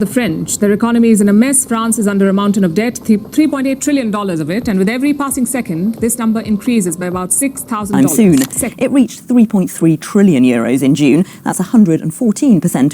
The French, their economy is in a mess. France is under a mountain of debt, $3.8 trillion of it. And with every passing second, this number increases by about $6,000. And soon, it reached 3.3 trillion euros in June. That's 114%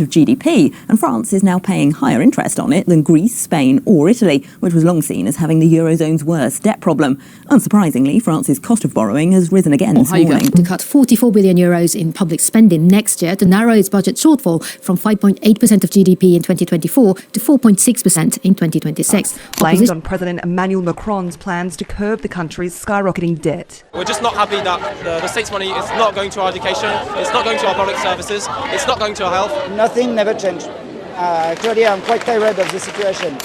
of GDP. And France is now paying higher interest on it than Greece, Spain or Italy, which was long seen as having the Eurozone's worst debt problem. Unsurprisingly, France's cost of borrowing has risen again this morning. To cut 44 billion euros in public spending next year to narrow its budget shortfall from 5.8% of GDP in 2024 to 4.6% in 2026. Blamed on President Emmanuel Macron's plans to curb the country's skyrocketing debt. We're just not happy that the state's money is not going to our education, it's not going to our public services, it's not going to our health. Nothing never changed. Clearly, I'm quite tired of the situation.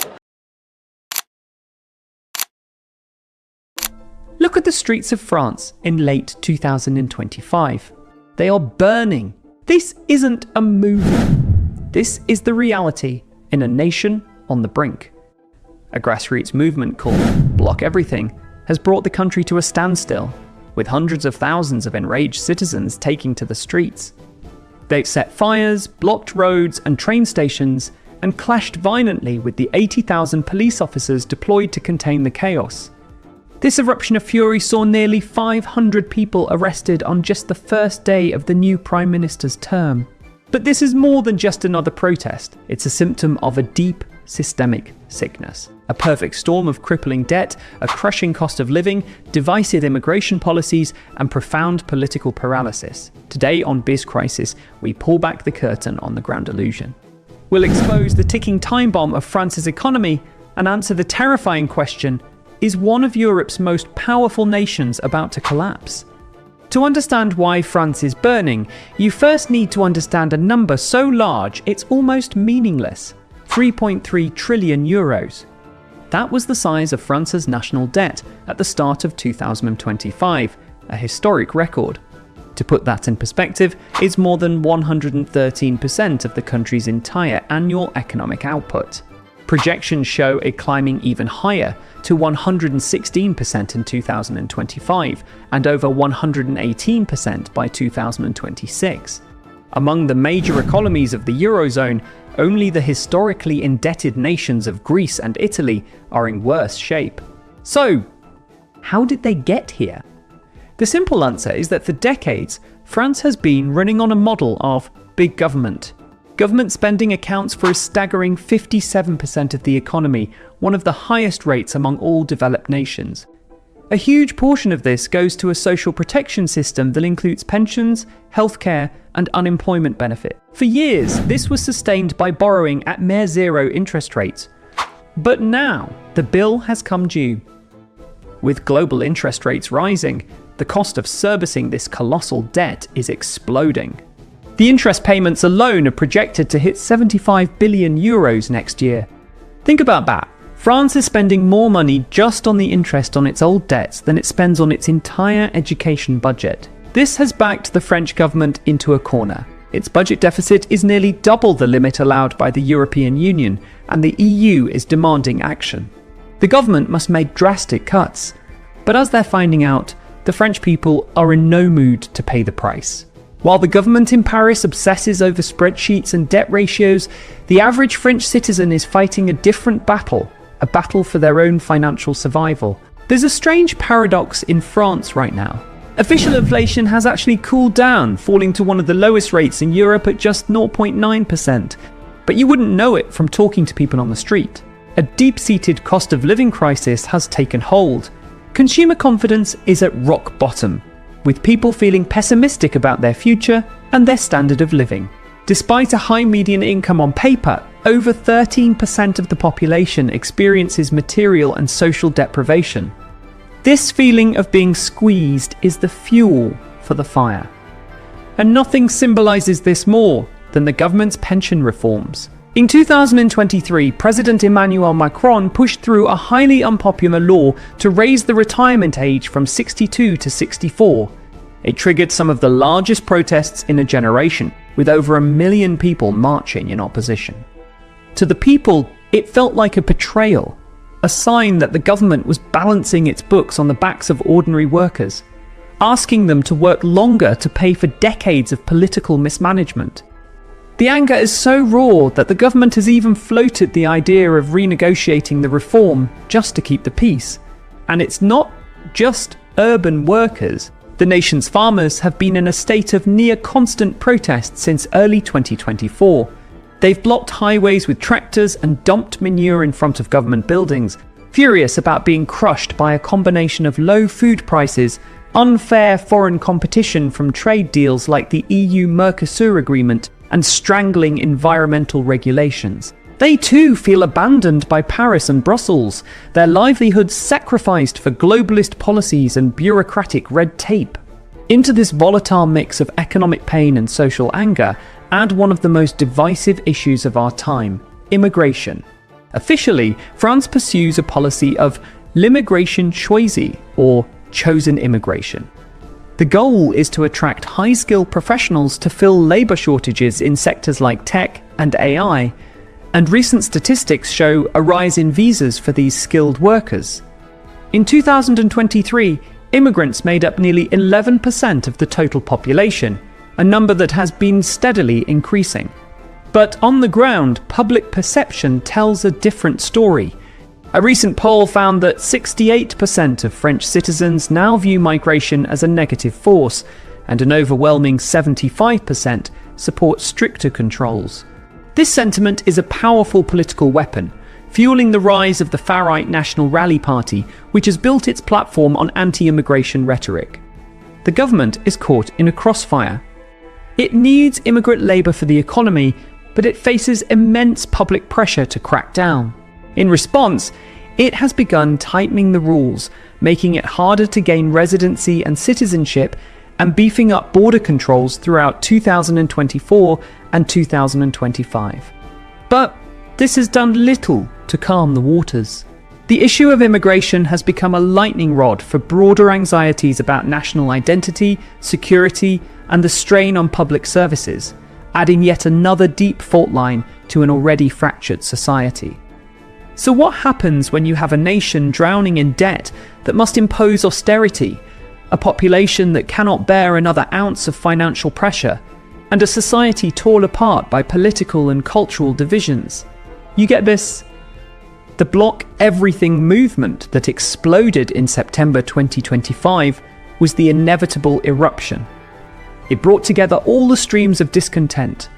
Look at the streets of France in late 2025. They are burning. This isn't a movie. This is the reality in a nation on the brink. A grassroots movement called Block Everything has brought the country to a standstill, with hundreds of thousands of enraged citizens taking to the streets. They've set fires, blocked roads and train stations, and clashed violently with the 80,000 police officers deployed to contain the chaos. This eruption of fury saw nearly 500 people arrested on just the first day of the new Prime Minister's term. But this is more than just another protest. It's a symptom of a deep systemic sickness. A perfect storm of crippling debt, a crushing cost of living, divisive immigration policies, and profound political paralysis. Today on Biz Crisis, we pull back the curtain on the grand illusion. We'll expose the ticking time bomb of France's economy and answer the terrifying question, is one of Europe's most powerful nations about to collapse? To understand why France is burning, you first need to understand a number so large it's almost meaningless. 3.3 trillion euros. That was the size of France's national debt at the start of 2025, a historic record. To put that in perspective, it's more than 113% of the country's entire annual economic output. Projections show it climbing even higher to 116% in 2025 and over 118% by 2026. Among the major economies of the Eurozone, only the historically indebted nations of Greece and Italy are in worse shape. So, how did they get here? The simple answer is that for decades, France has been running on a model of big government. Government spending accounts for a staggering 57% of the economy, one of the highest rates among all developed nations. A huge portion of this goes to a social protection system that includes pensions, healthcare, and unemployment benefit. For years, this was sustained by borrowing at near zero interest rates. But now, the bill has come due. With global interest rates rising, the cost of servicing this colossal debt is exploding. The interest payments alone are projected to hit 75 billion euros next year. Think about that. France is spending more money just on the interest on its old debts than it spends on its entire education budget. This has backed the French government into a corner. Its budget deficit is nearly double the limit allowed by the European Union, and the EU is demanding action. The government must make drastic cuts, but as they're finding out, the French people are in no mood to pay the price. While the government in Paris obsesses over spreadsheets and debt ratios, the average French citizen is fighting a different battle, a battle for their own financial survival. There's a strange paradox in France right now. Official inflation has actually cooled down, falling to one of the lowest rates in Europe at just 0.9%. But you wouldn't know it from talking to people on the street. A deep-seated cost of living crisis has taken hold. Consumer confidence is at rock bottom, with people feeling pessimistic about their future and their standard of living. Despite a high median income on paper, over 13% of the population experiences material and social deprivation. This feeling of being squeezed is the fuel for the fire. And nothing symbolizes this more than the government's pension reforms. In 2023, President Emmanuel Macron pushed through a highly unpopular law to raise the retirement age from 62 to 64. It triggered some of the largest protests in a generation, with over 1 million people marching in opposition. To the people, it felt like a betrayal, a sign that the government was balancing its books on the backs of ordinary workers, asking them to work longer to pay for decades of political mismanagement. The anger is so raw that the government has even floated the idea of renegotiating the reform just to keep the peace. And it's not just urban workers. The nation's farmers have been in a state of near constant protest since early 2024. They've blocked highways with tractors and dumped manure in front of government buildings, furious about being crushed by a combination of low food prices, unfair foreign competition from trade deals like the EU-Mercosur agreement, and strangling environmental regulations. They too feel abandoned by Paris and Brussels, their livelihoods sacrificed for globalist policies and bureaucratic red tape. Into this volatile mix of economic pain and social anger, add one of the most divisive issues of our time: immigration. Officially, France pursues a policy of l'immigration choisie, or chosen immigration. The goal is to attract high-skilled professionals to fill labour shortages in sectors like tech and AI, and recent statistics show a rise in visas for these skilled workers. In 2023, immigrants made up nearly 11% of the total population, a number that has been steadily increasing. But on the ground, public perception tells a different story. A recent poll found that 68% of French citizens now view migration as a negative force, and an overwhelming 75% support stricter controls. This sentiment is a powerful political weapon, fueling the rise of the far-right National Rally Party, which has built its platform on anti-immigration rhetoric. The government is caught in a crossfire. It needs immigrant labour for the economy, but it faces immense public pressure to crack down. In response, it has begun tightening the rules, making it harder to gain residency and citizenship, and beefing up border controls throughout 2024 and 2025. But this has done little to calm the waters. The issue of immigration has become a lightning rod for broader anxieties about national identity, security, and the strain on public services, adding yet another deep fault line to an already fractured society. So what happens when you have a nation drowning in debt that must impose austerity, a population that cannot bear another ounce of financial pressure, and a society torn apart by political and cultural divisions? You get this. The Block Everything movement that exploded in September 2025 was the inevitable eruption. It brought together all the streams of discontent: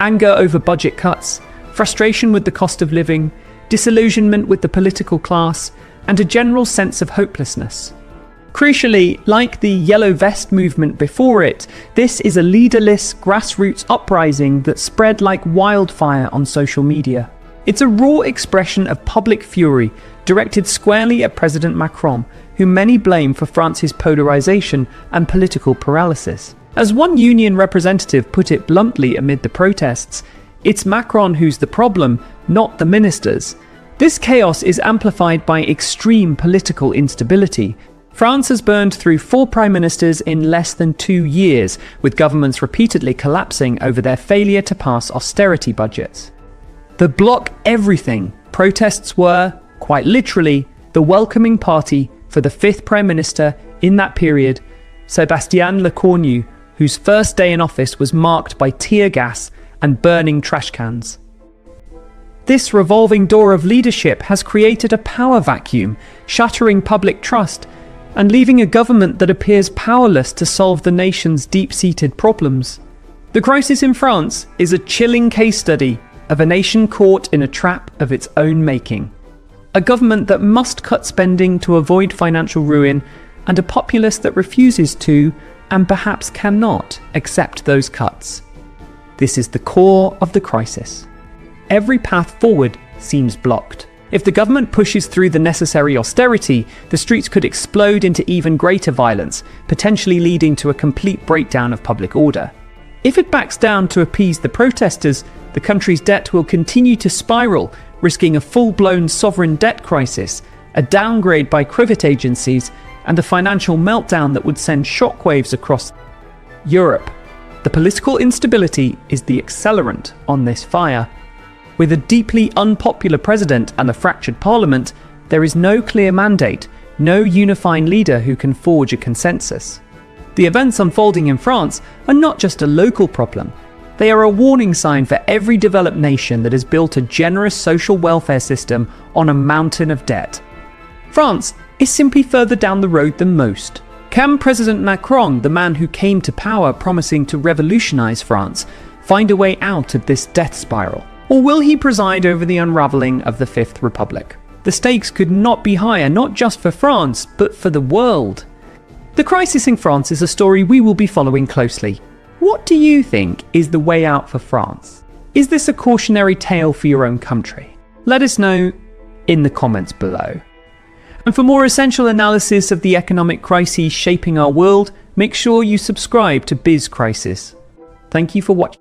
anger over budget cuts, frustration with the cost of living, disillusionment with the political class, and a general sense of hopelessness. Crucially, like the Yellow Vest movement before it, this is a leaderless, grassroots uprising that spread like wildfire on social media. It's a raw expression of public fury directed squarely at President Macron, who many blame for France's polarization and political paralysis. As one union representative put it bluntly amid the protests, "It's Macron who's the problem, not the ministers." This chaos is amplified by extreme political instability. France has burned through 4 prime ministers in less than 2 years, with governments repeatedly collapsing over their failure to pass austerity budgets. The Block Everything protests were, quite literally, the welcoming party for the 5th prime minister in that period, Sébastien Lecornu, whose first day in office was marked by tear gas and burning trash cans. This revolving door of leadership has created a power vacuum, shattering public trust and leaving a government that appears powerless to solve the nation's deep-seated problems. The crisis in France is a chilling case study of a nation caught in a trap of its own making. A government that must cut spending to avoid financial ruin, and a populace that refuses to, and perhaps cannot, accept those cuts. This is the core of the crisis. Every path forward seems blocked. If the government pushes through the necessary austerity, the streets could explode into even greater violence, potentially leading to a complete breakdown of public order. If it backs down to appease the protesters, the country's debt will continue to spiral, risking a full-blown sovereign debt crisis, a downgrade by credit agencies, and a financial meltdown that would send shockwaves across Europe. The political instability is the accelerant on this fire. With a deeply unpopular president and a fractured parliament, there is no clear mandate, no unifying leader who can forge a consensus. The events unfolding in France are not just a local problem. They are a warning sign for every developed nation that has built a generous social welfare system on a mountain of debt. France is simply further down the road than most. Can President Macron, the man who came to power promising to revolutionize France, find a way out of this death spiral? Or will he preside over the unraveling of the Fifth Republic? The stakes could not be higher, not just for France, but for the world. The crisis in France is a story we will be following closely. What do you think is the way out for France? Is this a cautionary tale for your own country? Let us know in the comments below. And for more essential analysis of the economic crises shaping our world, make sure you subscribe to Biz Crisis. Thank you for watching.